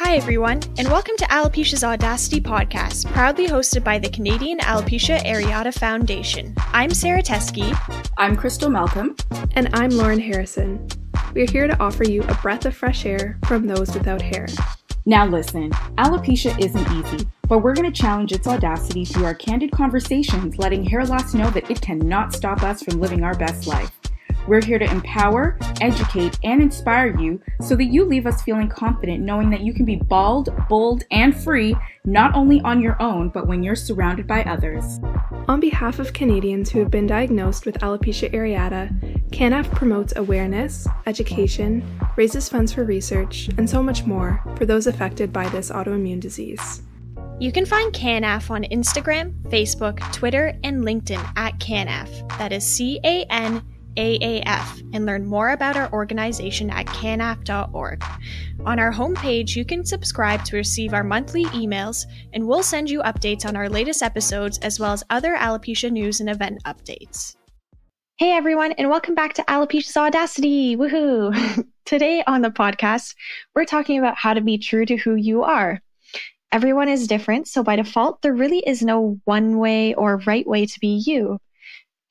Everyone, and welcome to Alopecia's Audacity podcast, proudly hosted by the Canadian Alopecia Areata Foundation. I'm Sarah Teskey. I'm Crystal Malcolm. And I'm Lauren Harrison. We're here to offer you a breath of fresh air from those without hair. Now listen, alopecia isn't easy, but we're going to challenge its audacity through our candid conversations, letting hair loss know that it cannot stop us from living our best life. We're here to empower, educate, and inspire you so that you leave us feeling confident knowing that you can be bald, bold, and free, not only on your own, but when you're surrounded by others. On behalf of Canadians who have been diagnosed with alopecia areata, CANAF promotes awareness, education, raises funds for research, and so much more for those affected by this autoimmune disease. You can find CANAF on Instagram, Facebook, Twitter, and LinkedIn at CANAF. That is CANAF, and learn more about our organization at canaf.org. On our homepage, you can subscribe to receive our monthly emails, and we'll send you updates on our latest episodes as well as other alopecia news and event updates. Hey everyone, and welcome back to Alopecia's Audacity! Woohoo! Today on the podcast, we're talking about how to be true to who you are. Everyone is different, so by default, there really is no one way or right way to be you.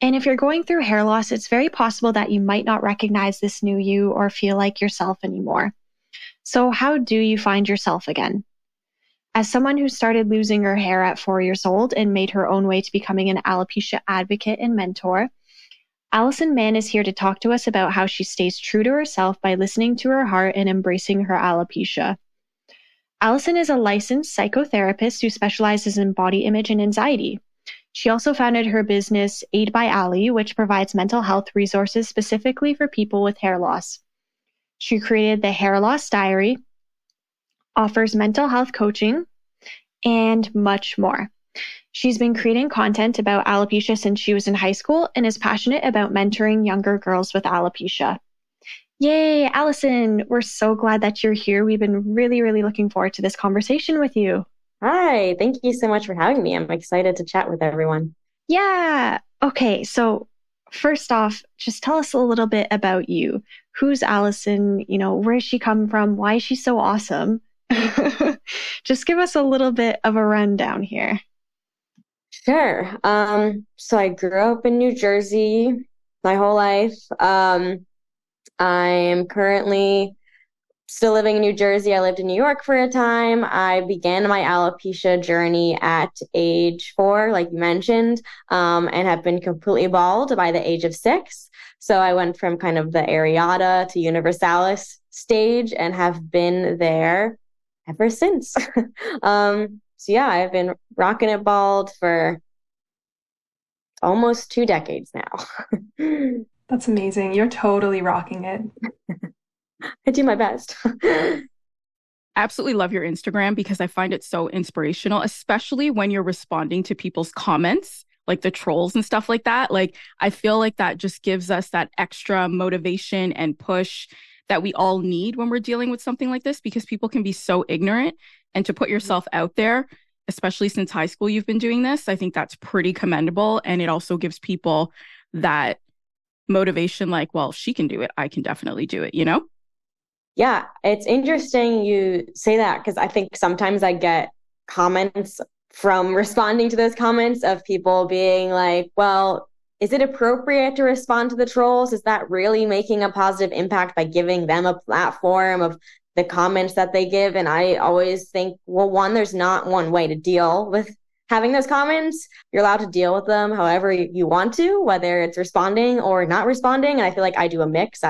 And if you're going through hair loss, it's very possible that you might not recognize this new you or feel like yourself anymore. So how do you find yourself again? As someone who started losing her hair at 4 years old and made her own way to becoming an alopecia advocate and mentor, Alison Mann is here to talk to us about how she stays true to herself by listening to her heart and embracing her alopecia. Alison is a licensed psychotherapist who specializes in body image and anxiety. She also founded her business, Aid by Ali, which provides mental health resources specifically for people with hair loss. She created the Hair Loss Diary, offers mental health coaching, and much more. She's been creating content about alopecia since she was in high school and is passionate about mentoring younger girls with alopecia. Yay, Alison! We're so glad that you're here. We've been really looking forward to this conversation with you. Hi, thank you so much for having me. I'm excited to chat with everyone. Yeah. Okay, so first off, just tell us a little bit about you. Who's Alison? Where does she come from? Why is she so awesome? Just give us a little bit of a rundown here. Sure. So I grew up in New Jersey my whole life. I am currently still living in New Jersey. I lived in New York for a time. I began my alopecia journey at age 4, like you mentioned, and have been completely bald by the age of 6. So I went from kind of the areata to universalis stage and have been there ever since. So yeah, I've been rocking it bald for almost 2 decades now. That's amazing. You're totally rocking it. I do my best. Absolutely love your Instagram because I find it so inspirational, especially when you're responding to people's comments, like the trolls and stuff like that. Like, I feel like that just gives us that extra motivation and push that we all need when we're dealing with something like this, because people can be so ignorant. And to put yourself out there, especially since high school you've been doing this, I think that's pretty commendable. And it also gives people that motivation, like, well, she can do it, I can definitely do it, Yeah, it's interesting you say that because I think sometimes I get comments from responding to those comments of people being like, well, is it appropriate to respond to the trolls? Is that really making a positive impact by giving them a platform of the comments that they give? And I always think, well, one, there's not one way to deal with having those comments. You're allowed to deal with them however you want to, whether it's responding or not responding. And I feel like I do a mix.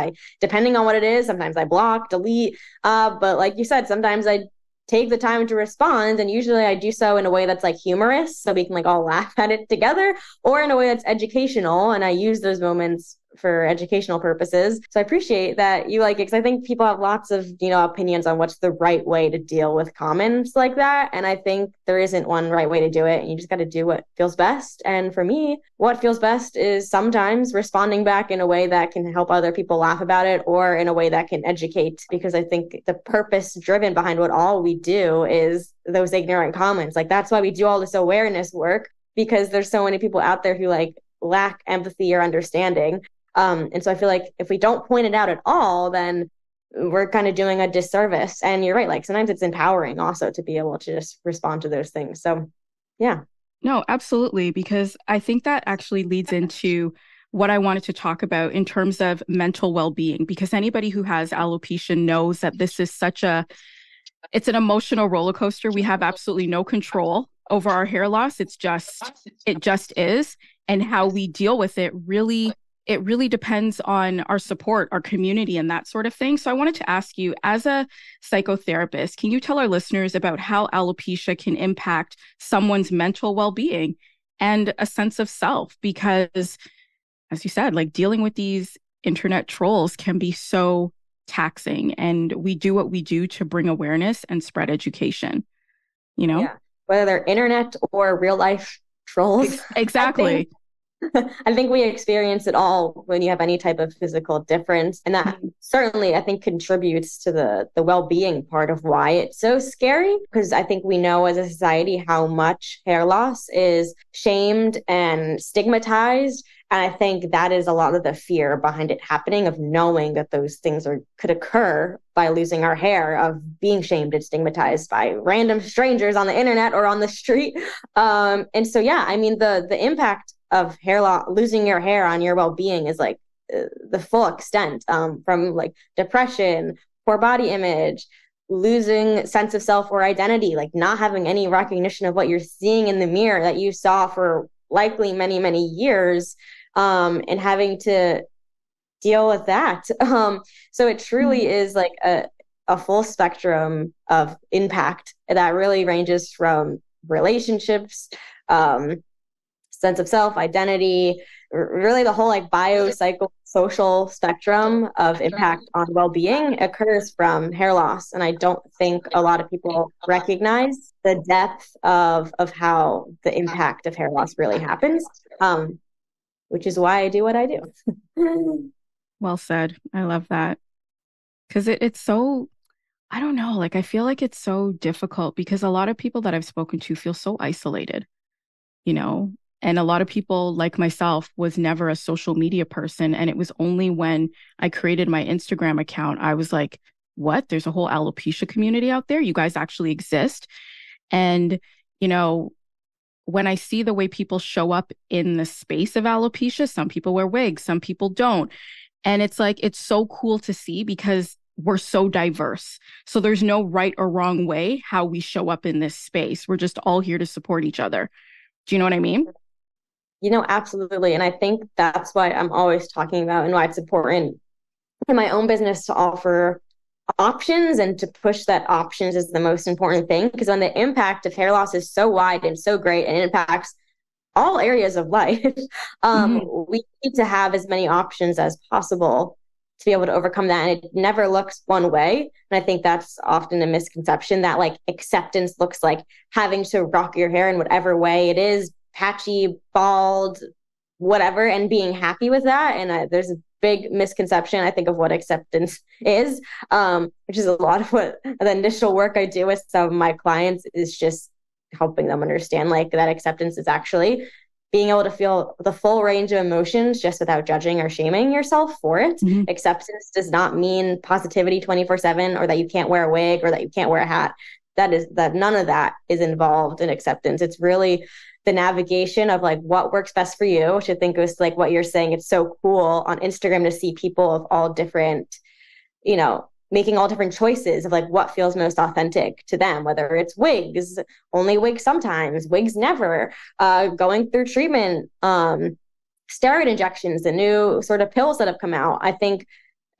Depending on what it is, sometimes I block, delete. But like you said, sometimes I take the time to respond. And usually I do so in a way that's like humorous, so we can like all laugh at it together, or in a way that's educational. And I use those moments for educational purposes. So I appreciate that you like it, because I think people have lots of, opinions on what's the right way to deal with comments like that. And I think there isn't one right way to do it. And you just got to do what feels best. And for me, what feels best is sometimes responding back in a way that can help other people laugh about it, or in a way that can educate, because I think the purpose driven behind what all we do is those ignorant comments. Like, that's why we do all this awareness work, because there's so many people out there who like lack empathy or understanding. And so I feel like if we don't point it out at all, then we're kind of doing a disservice. And you're right. Like, sometimes it's empowering also to be able to just respond to those things. So yeah. No, absolutely. Because I think that actually leads into what I wanted to talk about in terms of mental well-being, because anybody who has alopecia knows that this is it's an emotional roller coaster. We have absolutely no control over our hair loss. It just is. And how we deal with it really depends on our support, our community, and that sort of thing. So I wanted to ask you, as a psychotherapist, can you tell our listeners about how alopecia can impact someone's mental well-being and a sense of self? Because, as you said, like, dealing with these internet trolls can be so taxing, and we do what we do to bring awareness and spread education, Yeah. Whether they're internet or real life trolls. Exactly. I think we experience it all when you have any type of physical difference. And that certainly, I think, contributes to the well-being part of why it's so scary. Because I think we know as a society how much hair loss is shamed and stigmatized. And I think that is a lot of the fear behind it happening, of knowing that those things could occur by losing our hair, of being shamed and stigmatized by random strangers on the internet or on the street. And so, yeah, I mean, the impact of hair loss, losing your hair on your well-being, is like the full extent, from like depression, poor body image, losing sense of self or identity, like not having any recognition of what you're seeing in the mirror that you saw for likely many, many years, and having to deal with that. So it truly is like a full spectrum of impact that really ranges from relationships, sense of self, identity, really the whole like biopsychosocial spectrum of impact on well-being occurs from hair loss. And I don't think a lot of people recognize the depth of how the impact of hair loss really happens, which is why I do what I do. Well said. I love that. Because it's so, I don't know, like, I feel like it's so difficult, because a lot of people that I've spoken to feel so isolated, and a lot of people like myself was never a social media person. And it was only when I created my Instagram account, I was like, what? There's a whole alopecia community out there. You guys actually exist. And, when I see the way people show up in the space of alopecia, some people wear wigs, some people don't. And it's like, it's so cool to see, because we're so diverse. So there's no right or wrong way how we show up in this space. We're just all here to support each other. Do you know what I mean? Absolutely. And I think that's why I'm always talking about, and why it's important in my own business to offer options, and to push that options is the most important thing. Because when the impact of hair loss is so wide and so great, and it impacts all areas of life, we need to have as many options as possible to be able to overcome that. And it never looks one way. And I think that's often a misconception, that like acceptance looks like having to rock your hair in whatever way it is, patchy, bald, whatever, and being happy with that. And there's a big misconception, I think, of what acceptance is, which is a lot of what the initial work I do with some of my clients is just helping them understand, like, that acceptance is actually being able to feel the full range of emotions just without judging or shaming yourself for it. Acceptance does not mean positivity 24/7, or that you can't wear a wig, or that you can't wear a hat. That none of that is involved in acceptance. It's really the navigation of like what works best for you, which I think was like what you're saying. It's so cool on Instagram to see people of all different, making all different choices of like what feels most authentic to them, whether it's wigs, only wigs sometimes, wigs never, going through treatment, steroid injections, the new sort of pills that have come out. I think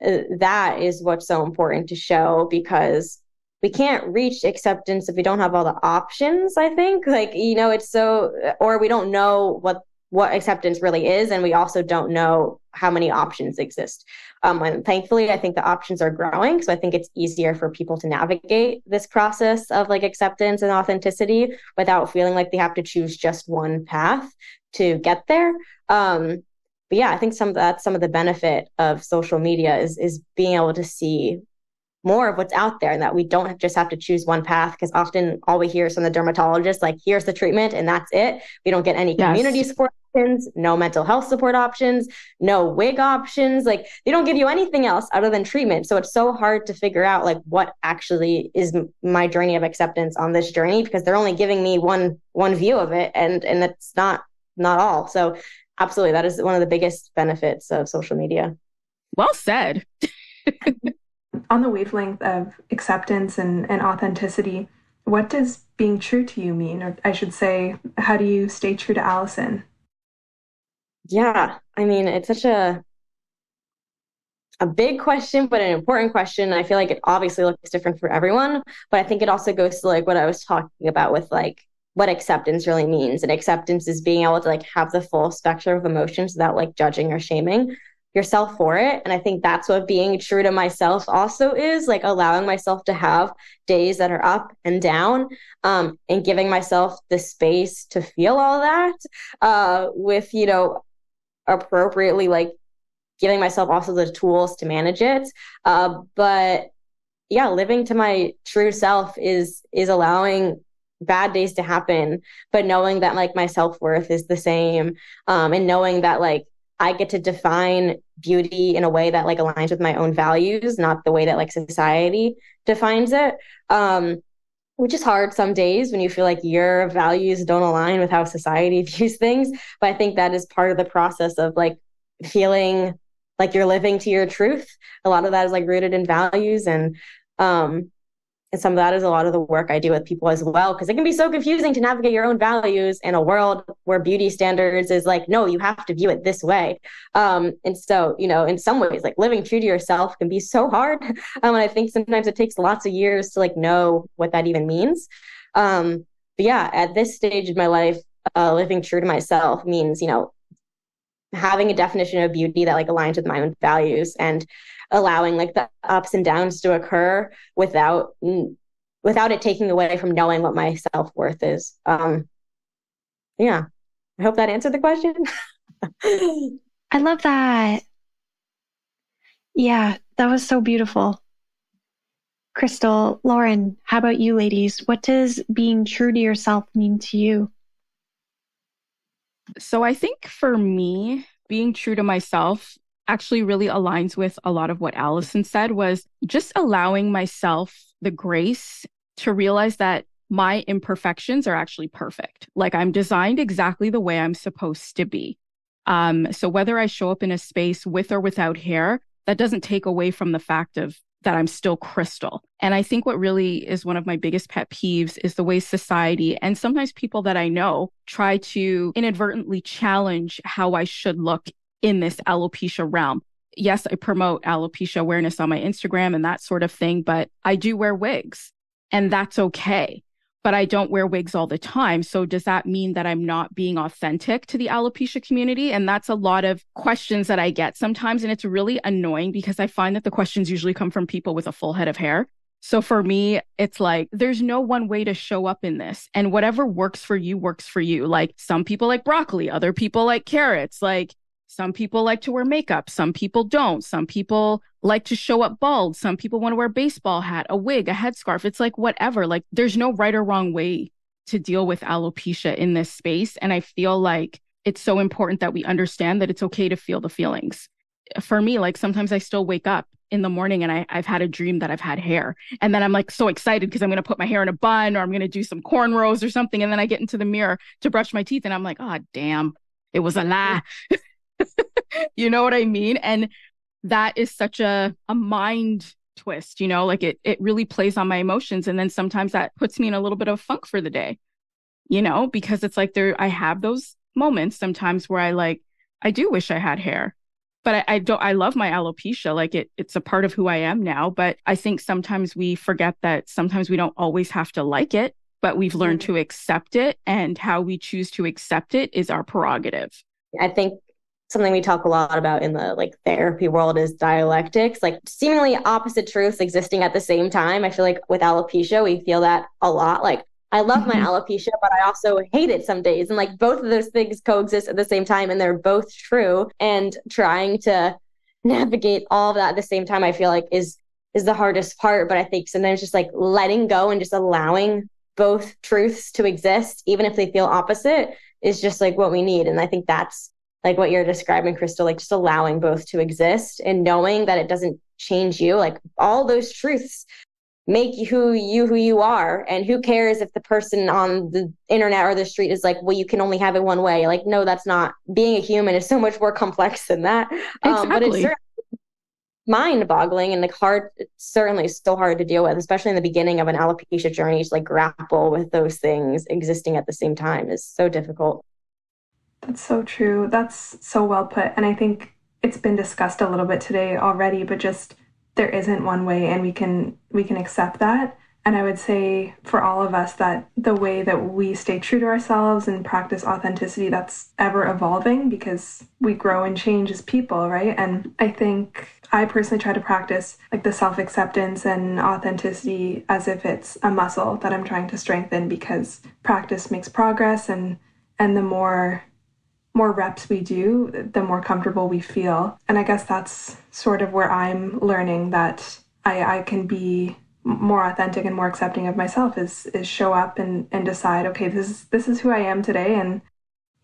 that is what's so important to show, because we can't reach acceptance if we don't have all the options. I think, like, it's so, or we don't know what what acceptance really is, and we also don't know how many options exist. And thankfully, I think the options are growing, so I think it's easier for people to navigate this process of like acceptance and authenticity without feeling like they have to choose just one path to get there. But yeah, I think that's some of the benefit of social media is being able to see more of what's out there, and that we don't just have to choose one path, because often all we hear is from the dermatologist, like, here's the treatment and that's it. We don't get any community support options, no mental health support options, no wig options. Like, they don't give you anything else other than treatment. So it's so hard to figure out like what actually is my journey of acceptance on this journey, because they're only giving me one view of it, and that's not all. So absolutely, that is one of the biggest benefits of social media. Well said. On the wavelength of acceptance and authenticity, what does being true to you mean? Or I should say, how do you stay true to Alison? Yeah, I mean, it's such a big question, but an important question. I feel like it obviously looks different for everyone, but I think it also goes to like what I was talking about with like what acceptance really means. And acceptance is being able to like have the full spectrum of emotions without like judging or shaming yourself for it. And I think that's what being true to myself also is, like allowing myself to have days that are up and down, and giving myself the space to feel all that, with, you know, appropriately like giving myself also the tools to manage it. But yeah, living to my true self is allowing bad days to happen, but knowing that like my self-worth is the same, and knowing that like I get to define beauty in a way that like aligns with my own values, not the way that like society defines it. Which is hard some days when you feel like your values don't align with how society views things. But I think that is part of the process of like feeling like you're living to your truth. A lot of that is like rooted in values, and some of that is a lot of the work I do with people as well, because it can be so confusing to navigate your own values in a world where beauty standards is like, no, you have to view it this way. And so, you know, in some ways, like living true to yourself can be so hard. And I think sometimes it takes lots of years to like know what that even means. But yeah, at this stage of my life, living true to myself means, you know, having a definition of beauty that like aligns with my own values, and allowing like the ups and downs to occur without it taking away from knowing what my self-worth is. Yeah, I hope that answered the question. I love that. Yeah, that was so beautiful. Crystal, Lauren, how about you ladies? What does being true to yourself mean to you? So I think for me, being true to myself actually really aligns with a lot of what Alison said, was just allowing myself the grace to realize that my imperfections are actually perfect. Like, I'm designed exactly the way I'm supposed to be. So whether I show up in a space with or without hair, that doesn't take away from the fact of that I'm still Crystal. And I think what really is one of my biggest pet peeves is the way society, and sometimes people that I know, try to inadvertently challenge how I should look in this alopecia realm. Yes, I promote alopecia awareness on my Instagram and that sort of thing, but I do wear wigs, and that's okay. But I don't wear wigs all the time. So does that mean that I'm not being authentic to the alopecia community? And that's a lot of questions that I get sometimes. And it's really annoying because I find that the questions usually come from people with a full head of hair. So for me, it's like, there's no one way to show up in this. And whatever works for you, works for you. Like, some people like broccoli, other people like carrots. Like, some people like to wear makeup. Some people don't. Some people like to show up bald. Some people want to wear a baseball hat, a wig, a headscarf. It's like, whatever. Like, there's no right or wrong way to deal with alopecia in this space. And I feel like it's so important that we understand that it's okay to feel the feelings. For me, like, sometimes I still wake up in the morning and I've had a dream that I've had hair. And then I'm like so excited because I'm going to put my hair in a bun, or I'm going to do some cornrows or something. And then I get into the mirror to brush my teeth and I'm like, oh, damn, it was a lie. You know what I mean? And that is such a mind twist, you know, like it really plays on my emotions. And then sometimes that puts me in a little bit of funk for the day, you know, because it's like I have those moments sometimes where I do wish I had hair, but I love my alopecia. Like it's a part of who I am now. But I think sometimes we forget that sometimes we don't always have to like it. but we've learned to accept it, and how we choose to accept it is our prerogative. I think something we talk a lot about in the like therapy world is dialectics, like seemingly opposite truths existing at the same time. I feel like with alopecia, we feel that a lot. Like, I love my alopecia, but I also hate it some days. And like both of those things coexist at the same time, and they're both true. And trying to navigate all of that at the same time, I feel like is the hardest part. But I think sometimes just like letting go and just allowing both truths to exist, even if they feel opposite, is just like what we need. And I think that's like what you're describing, Crystal, like just allowing both to exist and knowing that it doesn't change you. Like all those truths make you who you are. And who cares if the person on the internet or the street is like, well, you can only have it one way. Like, no, that's not. Being a human is so much more complex than that. Exactly. But it's certainly mind-boggling and like hard. It's certainly still hard to deal with, especially in the beginning of an alopecia journey. To like grapple with those things existing at the same time is so difficult. That's so true. That's so well put. And I think it's been discussed a little bit today already, but just there isn't one way, and we can accept that. And I would say for all of us that the way that we stay true to ourselves and practice authenticity, that's ever evolving because we grow and change as people, right? And I think I personally try to practice like the self-acceptance and authenticity as if it's a muscle that I'm trying to strengthen, because practice makes progress, and the more reps we do, the more comfortable we feel. And I guess that's sort of where I'm learning that I can be more authentic and more accepting of myself is show up and decide, okay, this is who I am today. And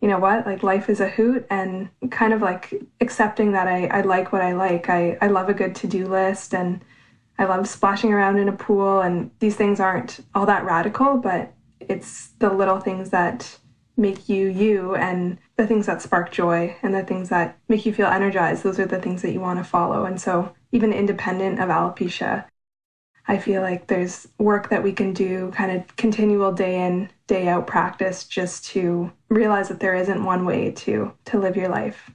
you know what, like life is a hoot, and kind of like accepting that I like what I like. I love a good to-do list, and I love splashing around in a pool, and these things aren't all that radical, but it's the little things that make you, and the things that spark joy and the things that make you feel energized. Those are the things that you want to follow. And so even independent of alopecia, I feel like there's work that we can do, kind of continual day in, day out practice, just to realize that there isn't one way to live your life.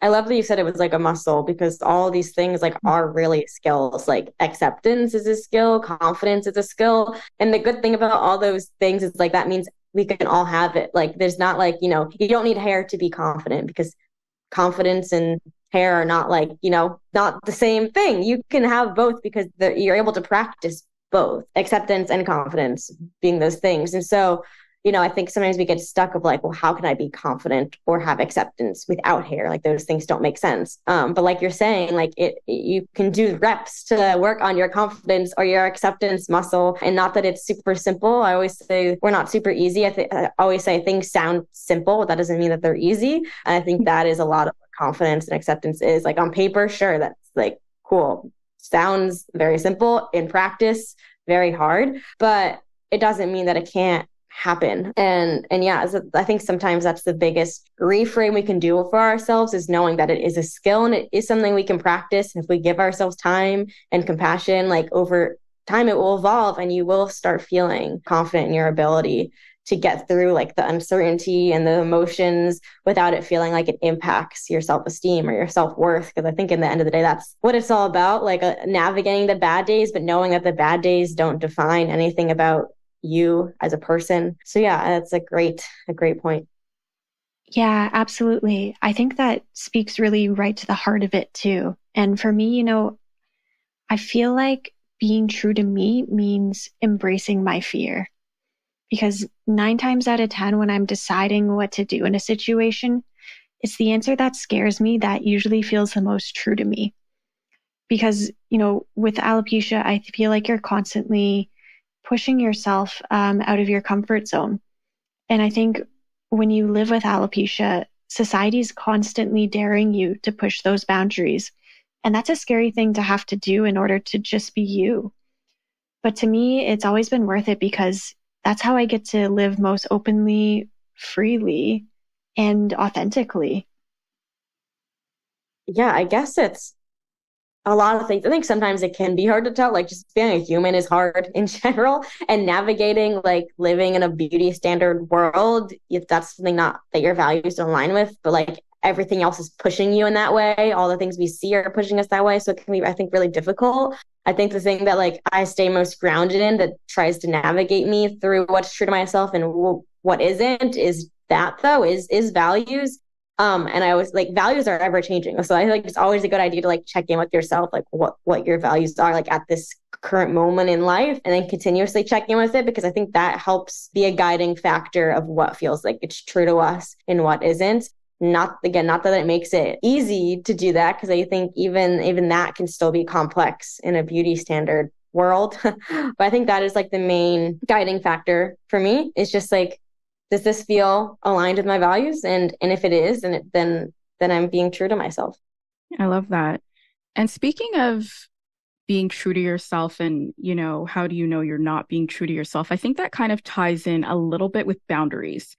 I love that you said it was like a muscle, because all these things like are really skills. Like acceptance is a skill, confidence is a skill. And the good thing about all those things is like that means we can all have it. Like there's not like, you don't need hair to be confident, because confidence and hair are not like, not the same thing. You can have both because you're able to practice both, acceptance and confidence being those things. And so, I think sometimes we get stuck of like, well, how can I be confident or have acceptance without hair? Like those things don't make sense. But like you're saying, like you can do reps to work on your confidence or your acceptance muscle. And not that it's super simple. I always say we're not super easy. I always say things sound simple, but that doesn't mean that they're easy. And I think that is a lot of what confidence and acceptance is. Like on paper, sure, that's like cool. Sounds very simple. In practice, very hard. But it doesn't mean that it can't happen. And yeah, so I think sometimes that's the biggest reframe we can do for ourselves, is knowing that it is a skill and it is something we can practice. And if we give ourselves time and compassion, like over time, it will evolve and you will start feeling confident in your ability to get through like the uncertainty and the emotions without it feeling like it impacts your self-esteem or your self-worth. Because I think in the end of the day, that's what it's all about, like navigating the bad days, but knowing that the bad days don't define anything about you as a person. So yeah, that's a great point. Yeah, absolutely. I think that speaks really right to the heart of it too. And for me, I feel like being true to me means embracing my fear. Because 9 times out of 10, when I'm deciding what to do in a situation, it's the answer that scares me that usually feels the most true to me. Because, with alopecia, I feel like you're constantly pushing yourself out of your comfort zone. And I think when you live with alopecia, society's constantly daring you to push those boundaries. And that's a scary thing to have to do in order to just be you. But to me, it's always been worth it, because that's how I get to live most openly, freely, and authentically. Yeah, I guess it's a lot of things. I think sometimes it can be hard to tell, like just being a human is hard in general, and navigating like living in a beauty standard world, if that's something not that your values don't align with, but like everything else is pushing you in that way. All the things we see are pushing us that way. So it can be, I think, really difficult. I think the thing that like I stay most grounded in that tries to navigate me through what's true to myself and what isn't is that though is values. And I was like, values are ever changing. So I feel like it's always a good idea to like check in with yourself, like what your values are like at this current moment in life, and then continuously check in with it, because I think that helps be a guiding factor of what feels like it's true to us and what isn't. Not that it makes it easy to do that, because I think even that can still be complex in a beauty standard world. But I think that is like the main guiding factor for me. It's just like, does this feel aligned with my values? And if it is, then I'm being true to myself. I love that. And speaking of being true to yourself and, how do you know you're not being true to yourself? I think that kind of ties in a little bit with boundaries,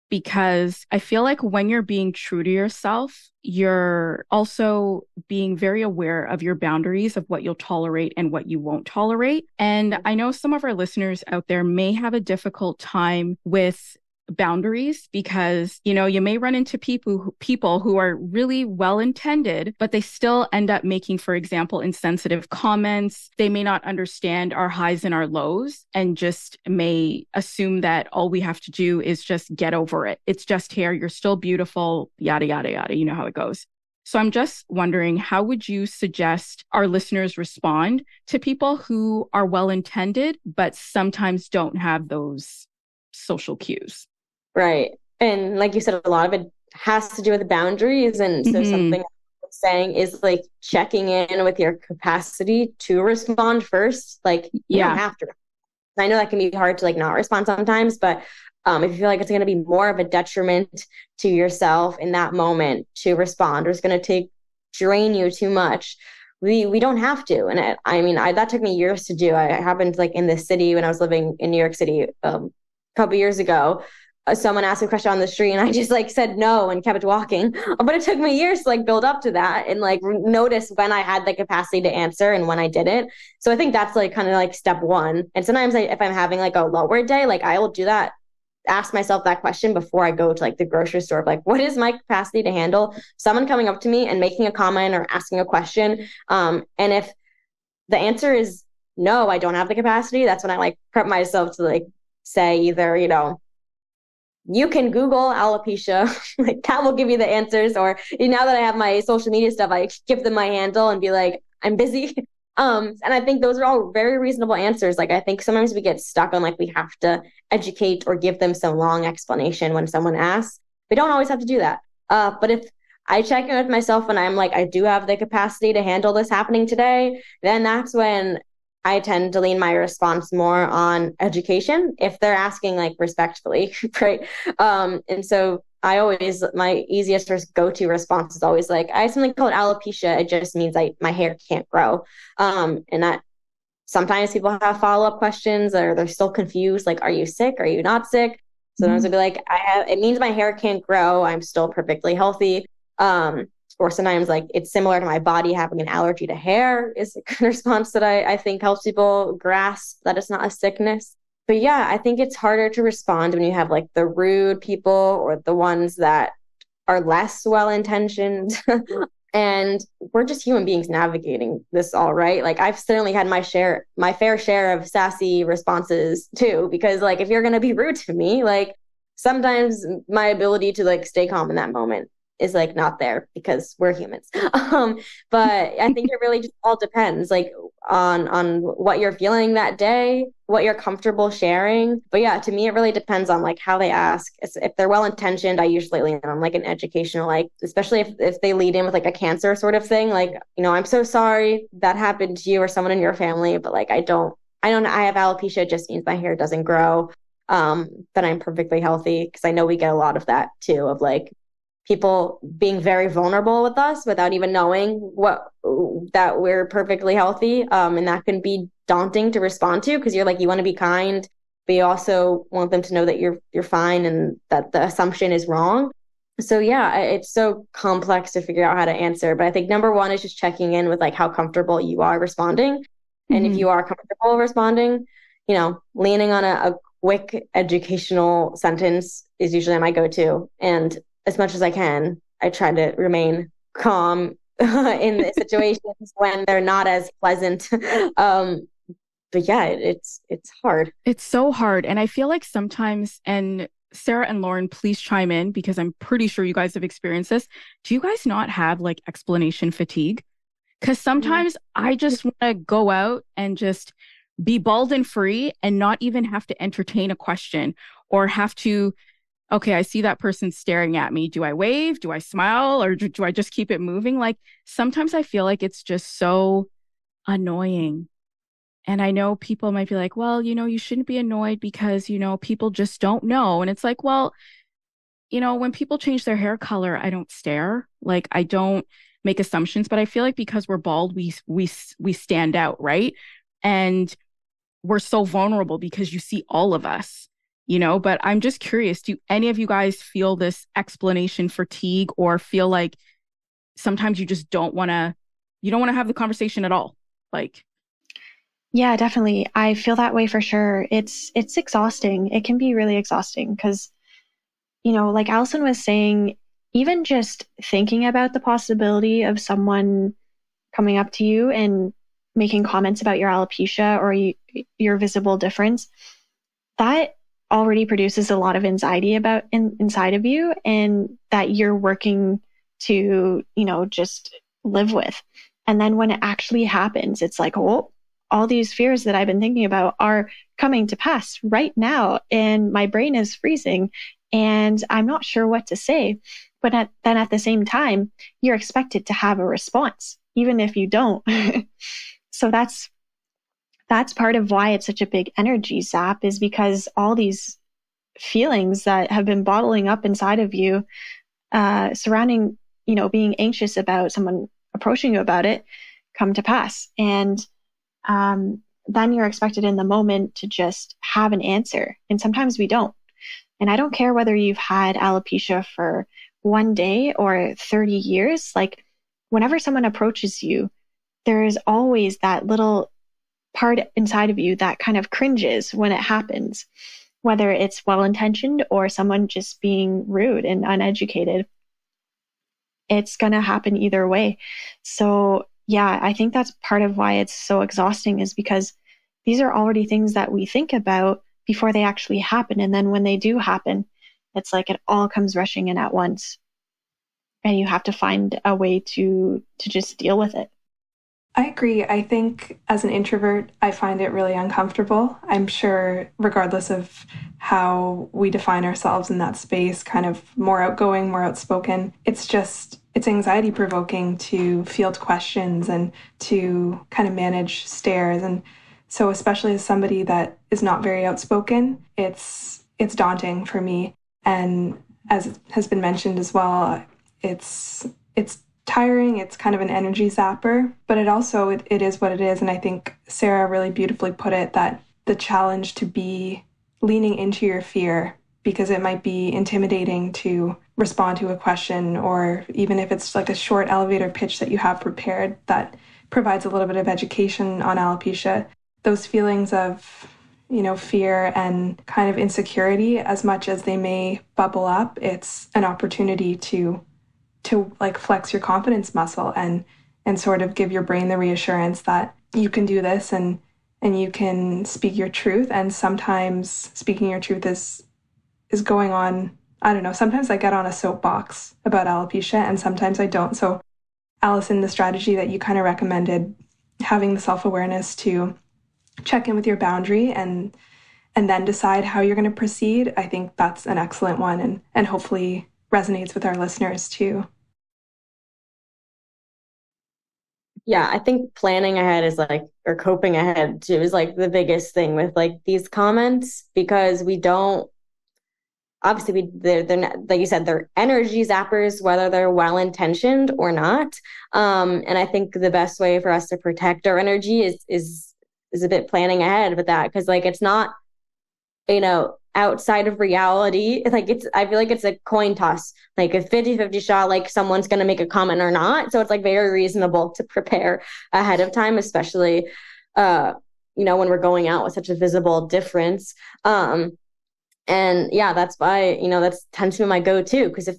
because I feel like when you're being true to yourself, you're also being very aware of your boundaries, of what you'll tolerate and what you won't tolerate. And I know some of our listeners out there may have a difficult time with boundaries because, you may run into people who are really well-intended, but they still end up making, for example, insensitive comments. They may not understand our highs and our lows and just may assume that all we have to do is just get over it. It's just hair. You're still beautiful, yada, yada, yada. You know how it goes. So I'm just wondering, how would you suggest our listeners respond to people who are well-intended, but sometimes don't have those social cues? Right. And like you said, a lot of it has to do with boundaries. And so something I'm saying is like checking in with your capacity to respond first. Like you don't have to. I know that can be hard to like not respond sometimes, but if you feel like it's going to be more of a detriment to yourself in that moment to respond, or it's going to drain you too much, we don't have to. And I mean, that took me years to do. I happened like in the city when I was living in New York City a couple years ago. Someone asked a question on the street and I just like said no and kept walking. But it took me years to like build up to that and like notice when I had the capacity to answer and when I didn't. So I think that's like kind of like step one. And sometimes if I'm having like a lower day, like I will do that, ask myself that question before I go to like the grocery store, like what is my capacity to handle someone coming up to me and making a comment or asking a question. And if the answer is no, I don't have the capacity, that's when I like prep myself to like say either, you can Google alopecia, like that will give you the answers. Or now that I have my social media stuff, I give them my handle and be like, I'm busy. And I think those are all very reasonable answers. Like, I think sometimes we get stuck on like, we have to educate or give them some long explanation when someone asks. We don't always have to do that. But if I check in with myself and I'm like, I do have the capacity to handle this happening today, then that's when I tend to lean my response more on education if they're asking like respectfully, right? And so my easiest go-to response is always like, I have something called alopecia. It just means my hair can't grow. And that sometimes people have follow-up questions or they're still confused. Like, are you sick? Are you not sick? Sometimes I'll be like, it means my hair can't grow. I'm still perfectly healthy. Or sometimes like it's similar to my body having an allergy to hair is a good response that I think helps people grasp that it's not a sickness. But yeah, I think it's harder to respond when you have like the rude people or the ones that are less well-intentioned. And we're just human beings navigating this all, right? Like I've certainly had my fair share of sassy responses too, because like if you're going to be rude to me, like sometimes my ability to like stay calm in that moment is like not there because we're humans. But I think it really just all depends like on what you're feeling that day, what you're comfortable sharing. But yeah, to me, it really depends on like how they ask. If they're well-intentioned, I usually lean on like an educational, like, especially if they lead in with like a cancer sort of thing, like, I'm so sorry that happened to you or someone in your family, but like, I have alopecia. It just means my hair doesn't grow. But I'm perfectly healthy, because I know we get a lot of that too, of like, people being very vulnerable with us without even knowing that we're perfectly healthy. And that can be daunting to respond to, because you're like, you want to be kind, but you also want them to know that you're fine and that the assumption is wrong. So yeah, it's so complex to figure out how to answer. But I think number one is just checking in with like how comfortable you are responding. And if you are comfortable responding, leaning on a quick educational sentence is usually my go-to. And as much as I can, I try to remain calm in the situations when they're not as pleasant. But yeah, it's hard. It's so hard. And I feel like sometimes, and Sarah and Lauren, please chime in because I'm pretty sure you guys have experienced this. Do you guys not have like explanation fatigue? Because sometimes I just want to go out and just be bald and free and not even have to entertain a question or have to, okay, I see that person staring at me. Do I wave? Do I smile? Or do I just keep it moving? Like sometimes I feel like it's just so annoying. And I know people might be like, well, you shouldn't be annoyed because, people just don't know. And it's like, well, when people change their hair color, I don't stare. Like I don't make assumptions, but I feel like because we're bald, we stand out, right? And we're so vulnerable because you see all of us, but I'm just curious, do any of you guys feel this explanation fatigue or feel like sometimes you just don't want to have the conversation at all? Like, Yeah, definitely. I feel that way for sure. It's exhausting. It can be really exhausting because, like Alison was saying, even just thinking about the possibility of someone coming up to you and making comments about your alopecia or your visible difference, that already produces a lot of anxiety inside of you, and that you're working to, just live with. And then when it actually happens, it's like, oh, all these fears that I've been thinking about are coming to pass right now, and my brain is freezing and I'm not sure what to say. But then at the same time, you're expected to have a response, even if you don't. So that's part of why it's such a big energy zap, is because all these feelings that have been bottling up inside of you, surrounding, being anxious about someone approaching you about it, come to pass. And then you're expected in the moment to just have an answer. And sometimes we don't. And I don't care whether you've had alopecia for one day or 30 years, like whenever someone approaches you, there is always that little part inside of you that kind of cringes when it happens, whether it's well-intentioned or someone just being rude and uneducated. It's going to happen either way. So yeah, I think that's part of why it's so exhausting, is because these are already things that we think about before they actually happen. And then when they do happen, it's like it all comes rushing in at once. And you have to find a way to just deal with it. I agree. I think as an introvert, I find it really uncomfortable. I'm sure regardless of how we define ourselves in that space, kind of more outgoing, more outspoken, it's anxiety provoking to field questions and to kind of manage stares. And so especially as somebody that is not very outspoken, it's daunting for me. And as has been mentioned as well, it's tiring. It's kind of an energy zapper, but it is what it is. And I think Sarah really beautifully put it, that the challenge to be leaning into your fear, because it might be intimidating to respond to a question, or even if it's like a short elevator pitch that you have prepared that provides a little bit of education on alopecia, those feelings of, fear and kind of insecurity, as much as they may bubble up, it's an opportunity to like flex your confidence muscle and sort of give your brain the reassurance that you can do this and you can speak your truth. And sometimes speaking your truth is going on, I don't know, sometimes I get on a soapbox about alopecia and sometimes I don't. So Alison, the strategy that you kind of recommended, having the self-awareness to check in with your boundary and then decide how you're going to proceed, I think that's an excellent one and hopefully resonates with our listeners too. Yeah, I think planning ahead is or coping ahead too is the biggest thing with these comments, because we don't, obviously they're not, like you said, they're energy zappers, whether they're well-intentioned or not. And I think the best way for us to protect our energy is a bit planning ahead with that, because it's not, outside of reality. I feel like it's a coin toss, a 50-50 shot, someone's going to make a comment or not. So it's very reasonable to prepare ahead of time, especially, when we're going out with such a visible difference. And yeah, that's why, that tends to be my go-to, because if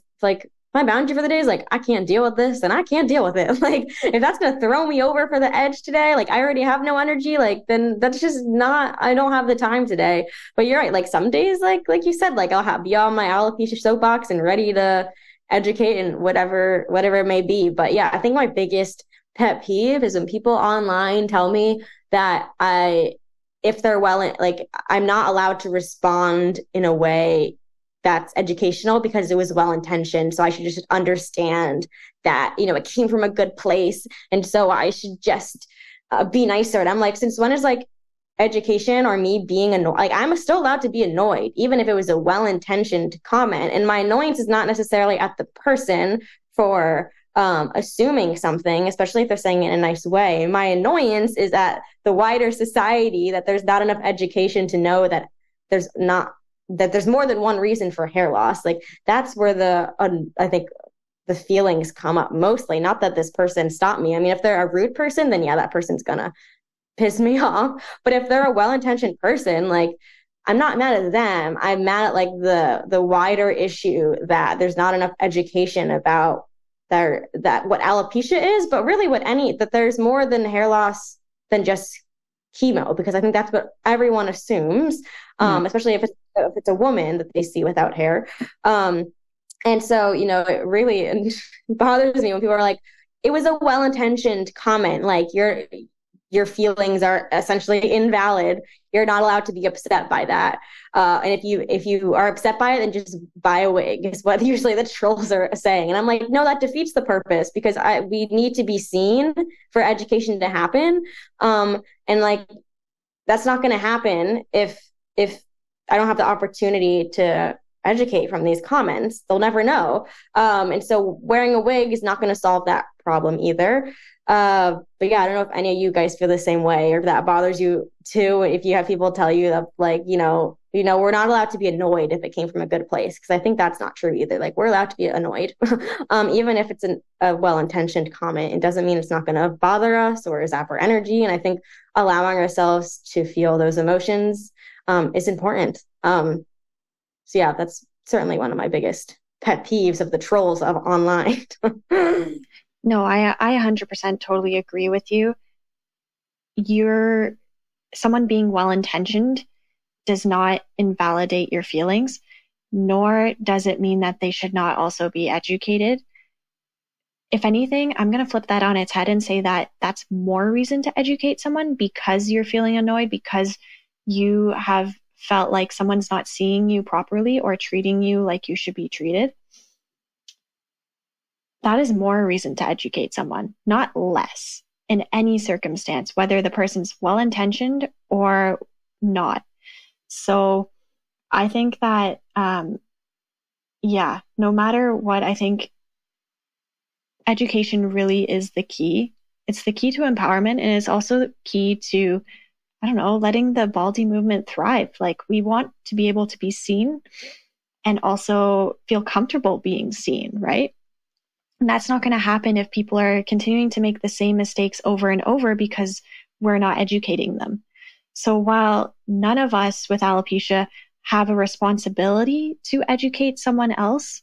my boundary for the day is like, I can't deal with this and I can't deal with it. Like, if that's going to throw me over for the edge today, like I already have no energy, like then that's just not, I don't have the time today. But you're right. Like some days, like you said, like I'll be on my alopecia soapbox and ready to educate and whatever it may be. But yeah, I think my biggest pet peeve is when people online tell me that if they're like I'm not allowed to respond in a way that's educational because it was well-intentioned. So I should just understand that, it came from a good place. And so I should just be nicer. And I'm like, since when is like education or me being annoyed? Like I'm still allowed to be annoyed, even if it was a well-intentioned comment. And my annoyance is not necessarily at the person for assuming something, especially if they're saying it in a nice way. My annoyance is at the wider society that there's not enough education to know that there's more than one reason for hair loss. Like that's where I think the feelings come up mostly. Not that this person stopped me. I mean, if they're a rude person, then yeah, that person's gonna piss me off. But if they're a well-intentioned person, like I'm not mad at them. I'm mad at like the wider issue that there's not enough education about that what alopecia is, but really that there's more than hair loss than just chemo, because I think that's what everyone assumes, especially if it's a woman that they see without hair. And so, it really bothers me when people are like, it was a well-intentioned comment. Like your feelings are essentially invalid. You're not allowed to be upset by that. And if you are upset by it, then just buy a wig is what usually the trolls are saying. And I'm like, no, that defeats the purpose, because we need to be seen for education to happen. And like, that's not going to happen if I don't have the opportunity to educate from these comments. They'll never know. And so wearing a wig is not going to solve that problem either. But yeah, I don't know if any of you guys feel the same way, or if that bothers you too. If you have people tell you that, like, we're not allowed to be annoyed if it came from a good place, because I think that's not true either. Like, we're allowed to be annoyed, even if it's a well-intentioned comment. It doesn't mean it's not going to bother us or zap our energy. And I think allowing ourselves to feel those emotions is important. So yeah, that's certainly one of my biggest pet peeves of the trolls of online. No, I 100% totally agree with you. Someone being well-intentioned does not invalidate your feelings, nor does it mean that they should not also be educated. If anything, I'm going to flip that on its head and say that that's more reason to educate someone, because you're feeling annoyed, because you have felt like someone's not seeing you properly or treating you like you should be treated. That is more reason to educate someone, not less, in any circumstance, whether the person's well-intentioned or not. So I think that, no matter what, I think education really is the key. It's the key to empowerment, and it's also the key to, letting the Baldy movement thrive. Like, we want to be able to be seen and also feel comfortable being seen, right? And that's not going to happen if people are continuing to make the same mistakes over and over because we're not educating them. So while none of us with alopecia have a responsibility to educate someone else,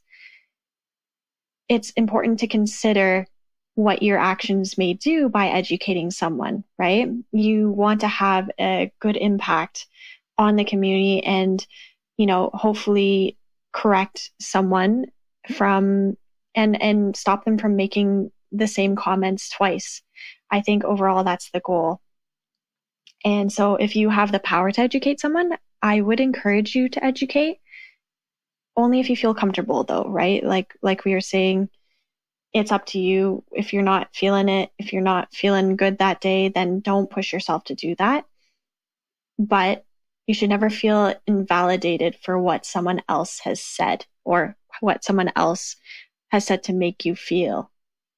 it's important to consider what your actions may do by educating someone, right? You want to have a good impact on the community and, hopefully correct someone from and stop them from making the same comments twice. I think overall that's the goal. And so if you have the power to educate someone, I would encourage you to educate, only if you feel comfortable though, right? Like we were saying, it's up to you. If you're not feeling it, if you're not feeling good that day, then don't push yourself to do that. But you should never feel invalidated for what someone else has said or what someone else has said to make you feel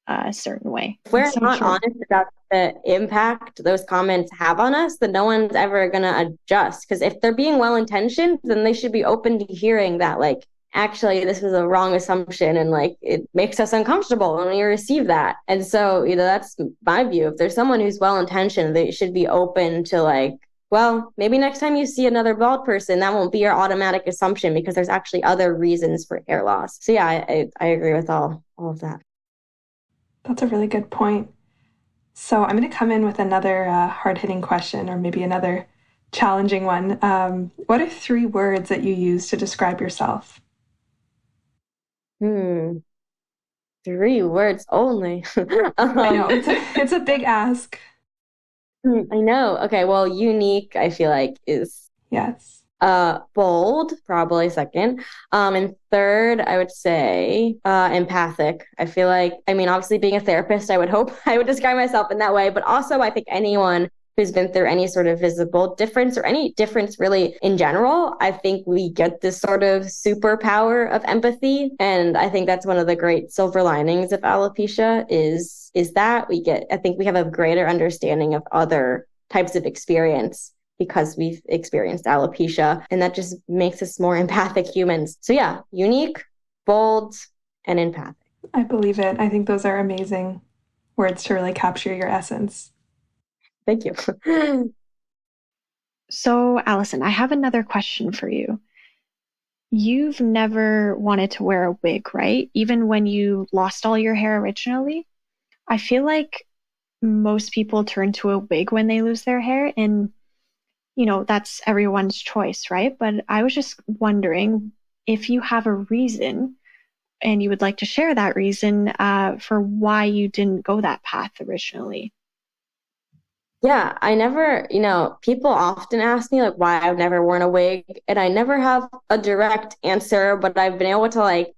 a certain way. If we're not honest about the impact those comments have on us, then no one's ever going to adjust. Because if they're being well-intentioned, then they should be open to hearing that, like, actually, this was a wrong assumption and like it makes us uncomfortable when we receive that. And so, that's my view. If there's someone who's well-intentioned, they should be open to like well, maybe next time you see another bald person, that won't be your automatic assumption because there's actually other reasons for hair loss. So yeah, I agree with all of that. That's a really good point. So I'm going to come in with another hard-hitting question, or maybe another challenging one. What are 3 words that you use to describe yourself? 3 words only. I know, it's a big ask. I know. Okay, well, unique, I feel like is Yes. bold, probably second. And third, I would say empathic. I feel like, I mean, obviously being a therapist, I would hope I would describe myself in that way, but also I think anyone who's been through any sort of visible difference or any difference really in general, I think we get this sort of superpower of empathy. And I think that's one of the great silver linings of alopecia is that I think we have a greater understanding of other types of experience because we've experienced alopecia, and that just makes us more empathic humans. So yeah, unique, bold, and empathic. I believe it. I think those are amazing words to really capture your essence. Thank you. So, Alison, I have another question for you. You've never wanted to wear a wig, right? Even when you lost all your hair originally? I feel like most people turn to a wig when they lose their hair, and that's everyone's choice, right? But I was just wondering if you have a reason and you would like to share that reason for why you didn't go that path originally. Yeah, I never, people often ask me like why I've never worn a wig, and I never have a direct answer, but I've been able to like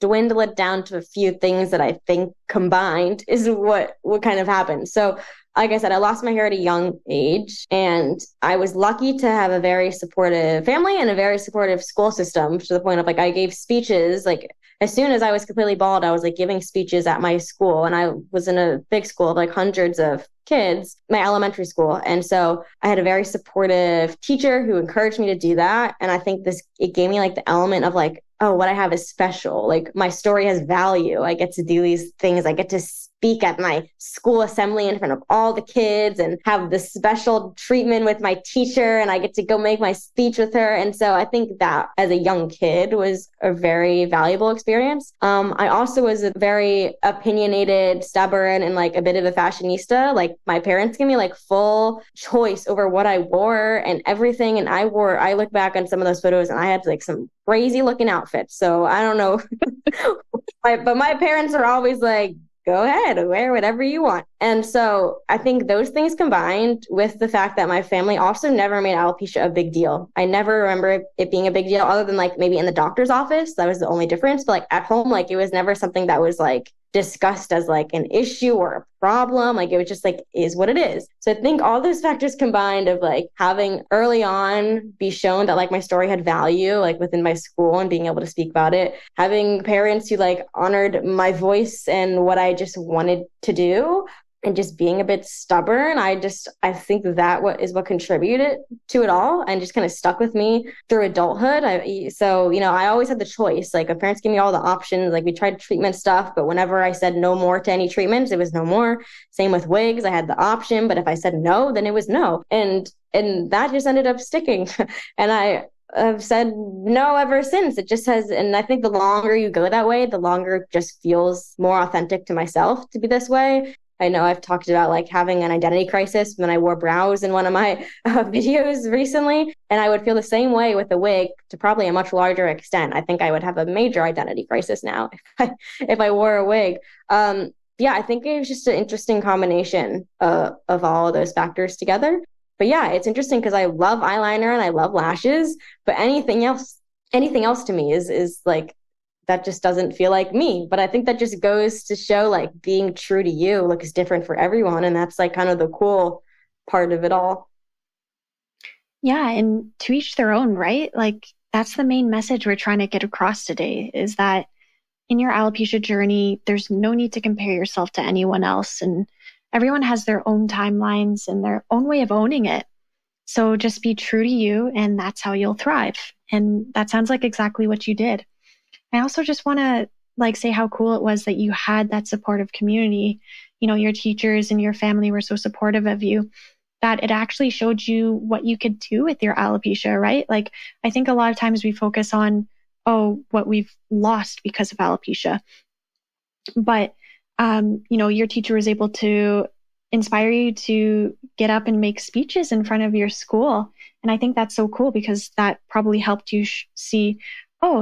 dwindle it down to a few things that I think combined is what kind of happened. So like I said, I lost my hair at a young age, and I was lucky to have a very supportive family and a very supportive school system to the point of like I gave speeches like as soon as I was completely bald, I was like giving speeches at my school, and I was in a big school of like hundreds of kids, my elementary school. And so I had a very supportive teacher who encouraged me to do that. And I think it gave me like the element of like, oh, what I have is special. Like my story has value. I get to do these things. I get to speak at my school assembly in front of all the kids and have this special treatment with my teacher. And I get to go make my speech with her. And so I think that as a young kid was a very valuable experience. I also was a very opinionated, stubborn, and like a bit of a fashionista. Like my parents gave me like full choice over what I wore and everything. And I look back on some of those photos and I had like some crazy looking outfits. So I don't know, but my parents are always like, go ahead, wear whatever you want. And so I think those things combined with the fact that my family also never made alopecia a big deal. I never remember it being a big deal other than like maybe in the doctor's office. That was the only difference. But like at home, like it was never something that was like discussed as like an issue or a problem. Like it was just like is what it is. So I think all those factors combined of like having early on be shown that like my story had value like within my school and being able to speak about it, having parents who like honored my voice and what I just wanted to do, and just being a bit stubborn. I think that is what contributed to it all and just kind of stuck with me through adulthood. I always had the choice. Like my parents gave me all the options. Like we tried treatment stuff, but whenever I said no more to any treatments, it was no more. Same with wigs. I had the option, but if I said no, then it was no. And that just ended up sticking. And I've said no ever since. It just has, and I think the longer you go that way, the longer it just feels more authentic to myself to be this way. I know I've talked about like having an identity crisis when I wore brows in one of my videos recently, and I would feel the same way with a wig to probably a much larger extent. I think I would have a major identity crisis now if I wore a wig. I think it was just an interesting combination of all of those factors together. But yeah, it's interesting because I love eyeliner and I love lashes, but anything else to me is like, that just doesn't feel like me. But I think that just goes to show like being true to you looks different for everyone. And that's like kind of the cool part of it all. Yeah. And to each their own, right? Like that's the main message we're trying to get across today is that in your alopecia journey, there's no need to compare yourself to anyone else. And everyone has their own timelines and their own way of owning it. So just be true to you and that's how you'll thrive. And that sounds like exactly what you did. I also just want to like say how cool it was that you had that supportive community. You know, your teachers and your family were so supportive of you. that it actually showed you what you could do with your alopecia, right? Like, I think a lot of times we focus on, what we've lost because of alopecia. But, your teacher was able to inspire you to get up and make speeches in front of your school. And I think that's so cool because that probably helped you see,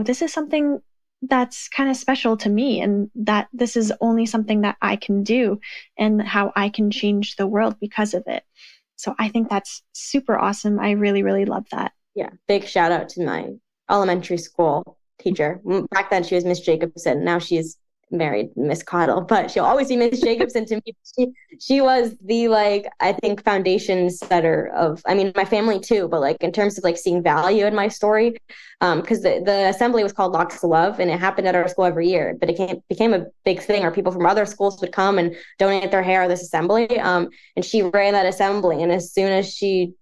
this is something that's kind of special to me, and that this is only something that I can do and how I can change the world because of it. So I think that's super awesome. I really, really love that. Yeah. Big shout out to my elementary school teacher. Back then she was Miss Jacobson. Now she's married Miss Cottle, but she'll always be Miss Jacobson to me. She was the, I think, foundation setter of, my family too, but in terms of seeing value in my story, because the assembly was called Locks of Love, and it happened at our school every year, but it became a big thing, or people from other schools would come and donate their hair at this assembly. And she ran that assembly, and as soon as she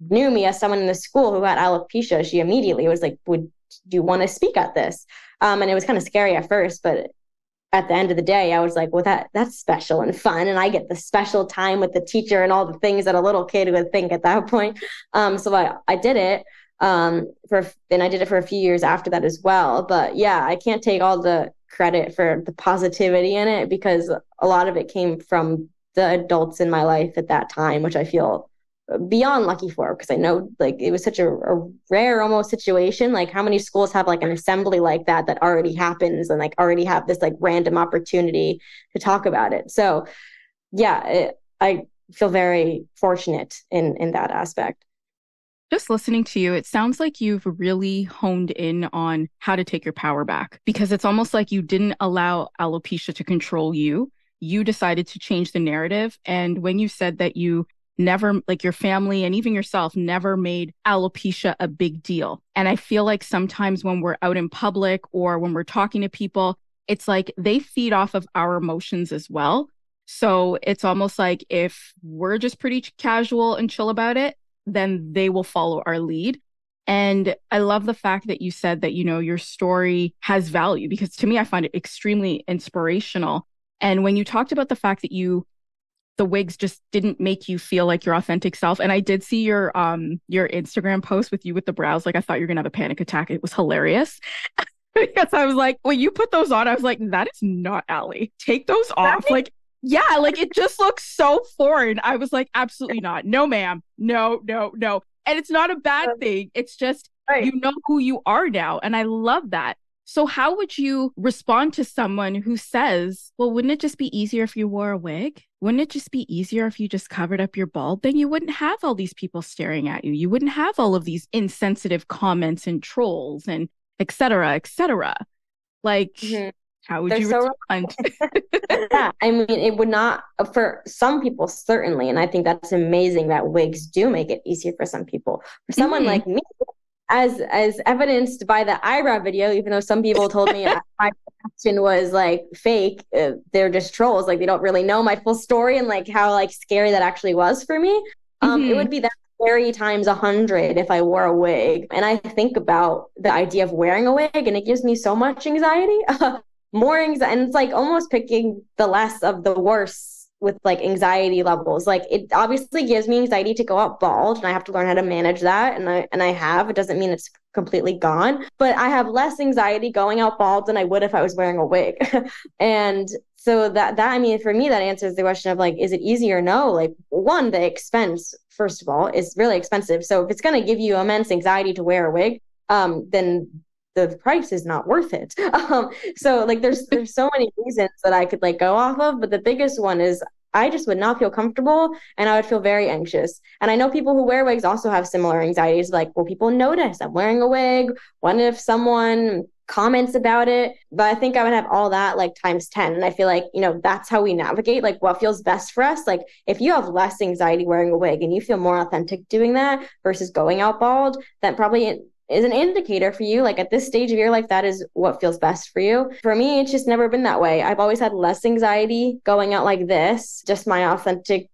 knew me as someone in the school who had alopecia, she immediately was like, do you want to speak at this? And it was kind of scary at first, but at the end of the day, I was like, well, that's special and fun. And I get the special time with the teacher and all the things that a little kid would think at that point. So I did it. And I did it for a few years after that as well. But yeah, I can't take all the credit for the positivity in it, because a lot of it came from the adults in my life at that time, which I feel beyond lucky for, because I know it was such a rare almost situation. How many schools have an assembly like that already happens and already have this random opportunity to talk about it. So yeah, I feel very fortunate in that aspect. Just listening to you, it sounds like you've really honed in on how to take your power back, because it's almost like you didn't allow alopecia to control you. You decided to change the narrative. And when you said that you never, your family and even yourself never made alopecia a big deal. And I feel like sometimes when we're out in public or when we're talking to people, it's like they feed off of our emotions as well. So it's almost like if we're just pretty casual and chill about it, then they will follow our lead. And I love the fact that you said that, your story has value, because to me, I find it extremely inspirational. And when you talked about the fact that the wigs just didn't make you feel like your authentic self. And I did see your Instagram post with you with the brows. I thought you were going to have a panic attack. It was hilarious. Because I was like, when you put those on, I was like, that is not Allie. Take those off. It just looks so foreign. I was like, absolutely not. No, ma'am. No. And it's not a bad thing. It's just, You know who you are now. And I love that. So how would you respond to someone who says, well, wouldn't it just be easier if you wore a wig? Wouldn't it just be easier if you just covered up your bald? Then you wouldn't have all these people staring at you. You wouldn't have all of these insensitive comments and trolls and et cetera, et cetera. How would you respond? Yeah, it would not, for some people, certainly. And I think that's amazing that wigs do make it easier for some people. For someone like me, as evidenced by the eyebrow video, even though some people told me my reaction was fake, they're just trolls. They don't really know my full story and how scary that actually was for me. It would be that scary times 100 if I wore a wig. And I think about the idea of wearing a wig, and it gives me so much anxiety, more anxiety. And it's almost picking the less of the worse with anxiety levels. It obviously gives me anxiety to go out bald, and I have to learn how to manage that. And I have. It doesn't mean it's completely gone, but I have less anxiety going out bald than I would if I was wearing a wig. And so that for me, that answers the question of is it easy or no? One, the expense, first of all, is really expensive. So if it's going to give you immense anxiety to wear a wig, then the price is not worth it. So there's so many reasons that I could go off of, but the biggest one is I just would not feel comfortable, and I would feel very anxious. And I know people who wear wigs also have similar anxieties. Will people notice I'm wearing a wig? What if someone comments about it? But I think I would have all that times 10. And I feel that's how we navigate what feels best for us. If you have less anxiety wearing a wig and you feel more authentic doing that versus going out bald, that probably is an indicator for you. At this stage of your life, that is what feels best for you. For me, it's just never been that way. I've always had less anxiety going out like this, just my authentic,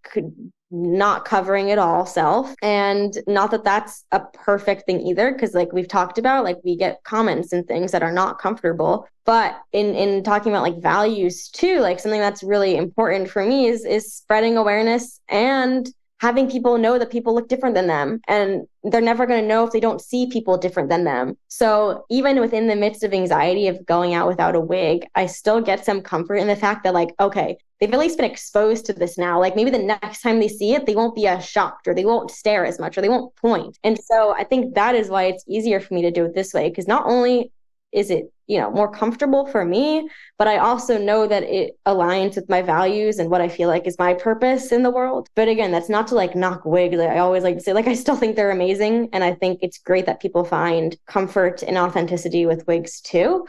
not covering it all self. And not that that's a perfect thing either, because we've talked about, we get comments and things that are not comfortable. But in talking about values too, something that's really important for me is spreading awareness and having people know that people look different than them, and they're never going to know if they don't see people different than them. So even within the midst of anxiety of going out without a wig, I still get some comfort in the fact that, like, okay, they've at least been exposed to this now. Like, maybe the next time they see it, they won't be as shocked, or they won't stare as much, or they won't point. And so I think that is why it's easier for me to do it this way, because not only is it, more comfortable for me, but I also know that it aligns with my values and what I feel like is my purpose in the world. But again, that's not to like knock wigs. I always like to say, like, I still think they're amazing. And I think it's great that people find comfort and authenticity with wigs too.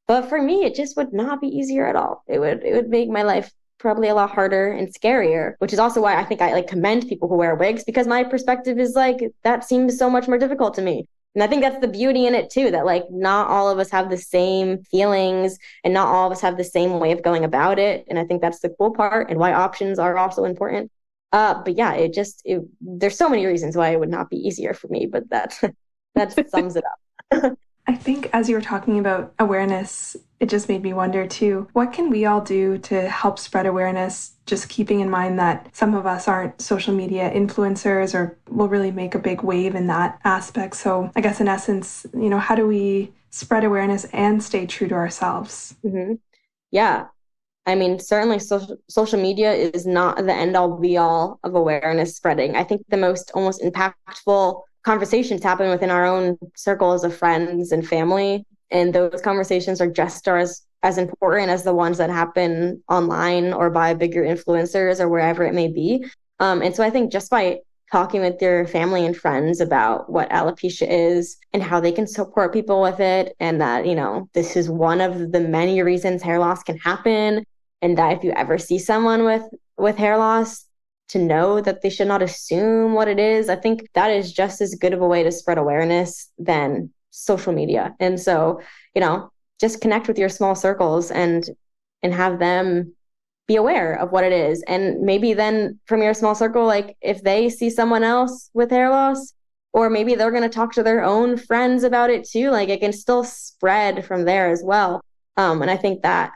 But for me, it just would not be easier at all. It would make my life probably a lot harder and scarier, which is also why I think I like commend people who wear wigs, because my perspective is like, that seems so much more difficult to me. And I think that's the beauty in it too, that like not all of us have the same feelings and not all of us have the same way of going about it. And I think that's the cool part, and why options are also important. But yeah, there's so many reasons why it would not be easier for me, but that sums it up. I think as you were talking about awareness, it just made me wonder too, what can we all do to help spread awareness, just keeping in mind that some of us aren't social media influencers or will really make a big wave in that aspect. So I guess in essence, how do we spread awareness and stay true to ourselves? Mm-hmm. Yeah. I mean, certainly social media is not the end all be all of awareness spreading. I think the most almost impactful conversations happen within our own circles of friends and family. And those conversations are just as important as the ones that happen online or by bigger influencers or wherever it may be. And so I think just by talking with your family and friends about what alopecia is and how they can support people with it, and that, this is one of the many reasons hair loss can happen. And that if you ever see someone with hair loss, to know that they should not assume what it is. I think that is just as good of a way to spread awareness than social media. And so, just connect with your small circles and have them be aware of what it is. And maybe then from your small circle, like if they see someone else with hair loss, or maybe they're going to talk to their own friends about it too, like it can still spread from there as well. And I think that's,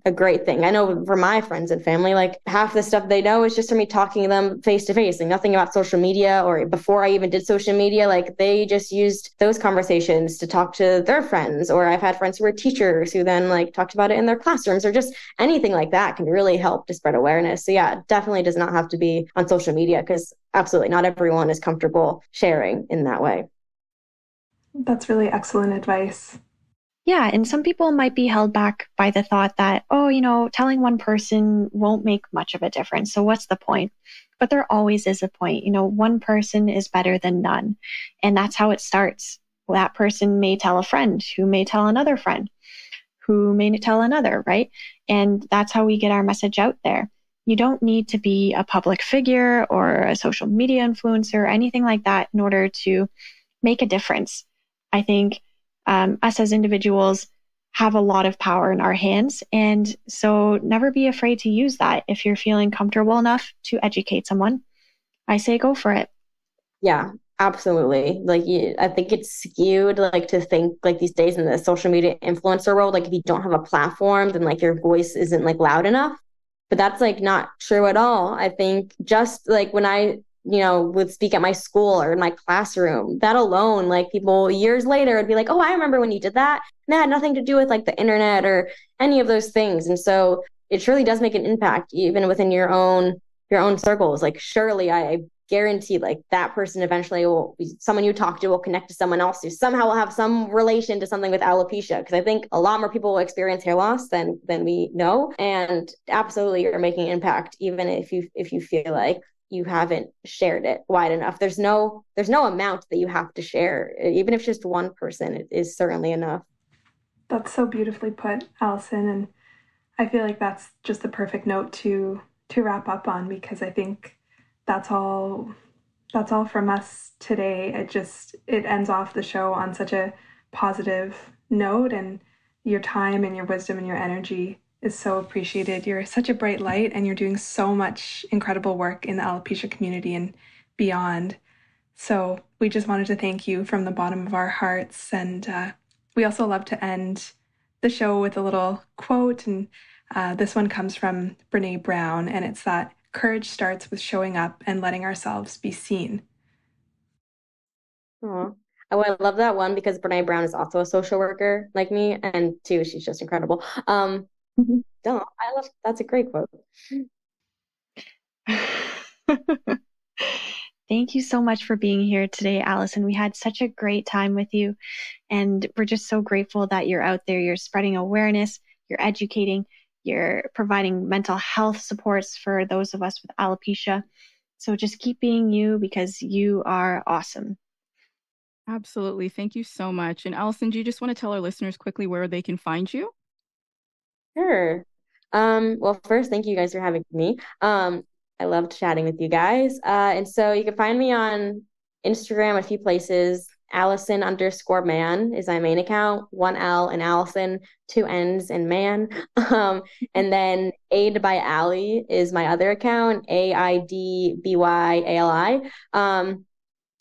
a great thing. I know for my friends and family, like half the stuff they know is just from me talking to them face to face, and nothing about social media, or before I even did social media, like they just used those conversations to talk to their friends. Or I've had friends who were teachers who then like talked about it in their classrooms, or just anything like that can really help to spread awareness. So yeah, it definitely does not have to be on social media, because absolutely not everyone is comfortable sharing in that way. That's really excellent advice. Yeah, and some people might be held back by the thought that, telling one person won't make much of a difference. So what's the point? But there always is a point. One person is better than none. And that's how it starts. Well, that person may tell a friend, who may tell another friend, who may tell another, right? And that's how we get our message out there. You don't need to be a public figure or a social media influencer or anything like that in order to make a difference. I think us as individuals have a lot of power in our hands. And so never be afraid to use that. If you're feeling comfortable enough to educate someone, I say go for it. Yeah, absolutely. Like, I think it's skewed, like, to think like these days in the social media influencer world, like if you don't have a platform, then like your voice isn't like loud enough. But that's like not true at all. I think just like when I would speak at my school or in my classroom, that alone, like people years later would be like, oh, I remember when you did that. And that had nothing to do with like the internet or any of those things. And so it surely does make an impact, even within your own circles. Like, surely I guarantee like that person eventually someone you talk to will connect to someone else who somehow will have some relation to something with alopecia. Because I think a lot more people will experience hair loss than we know. And absolutely, you're making an impact, even if you feel like you haven't shared it wide enough. There's no amount that you have to share. Even if just one person, it is certainly enough. That's so beautifully put, Alison. And I feel like that's just the perfect note to wrap up on, because I think that's all from us today. It ends off the show on such a positive note, and your time and your wisdom and your energy is so appreciated. You're such a bright light, and you're doing so much incredible work in the alopecia community and beyond. So we just wanted to thank you from the bottom of our hearts. And we also love to end the show with a little quote. And this one comes from Brene Brown, and it's that courage starts with showing up and letting ourselves be seen. Oh, I love that one because Brene Brown is also a social worker like me, and too, she's just incredible. No, that's a great quote. Thank you so much for being here today, Alison. We had such a great time with you, and we're just so grateful that you're out there. You're spreading awareness, you're educating, you're providing mental health supports for those of us with alopecia. So just keep being you because you are awesome. Absolutely. Thank you so much. And Alison, do you just want to tell our listeners quickly where they can find you? Sure. Well, first, thank you guys for having me. I loved chatting with you guys. And so you can find me on Instagram, a few places. Alison_Mann is my main account. 1 L in Alison, 2 N's in Mann. And then Aid by Ali is my other account, AIDBYALI.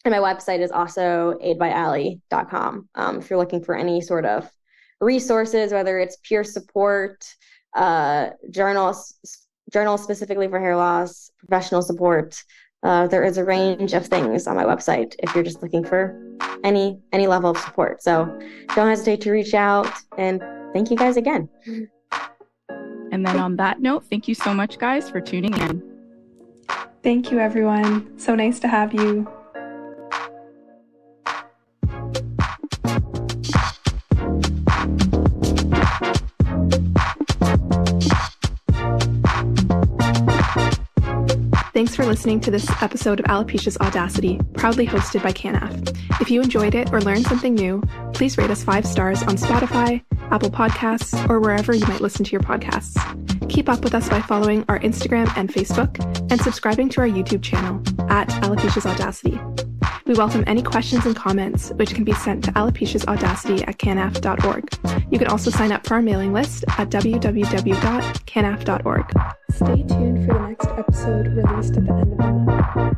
And my website is also aidbyali.com. If you're looking for any sort of resources, whether it's peer support, journals specifically for hair loss, professional support, there is a range of things on my website if you're just looking for any level of support. So don't hesitate to reach out, and thank you guys again. And then on that note, thank you so much, guys, for tuning in. Thank you, everyone. So nice to have you. Thanks for listening to this episode of Alopecia's Audacity, proudly hosted by CANAF. If you enjoyed it or learned something new, please rate us 5 stars on Spotify, Apple Podcasts, or wherever you might listen to your podcasts. Keep up with us by following our Instagram and Facebook, and subscribing to our YouTube channel at Alopecia's Audacity. We welcome any questions and comments, which can be sent to alopeciasaudacity@canaf.org. You can also sign up for our mailing list at www.canaf.org. Stay tuned for the next episode released at the end of the month.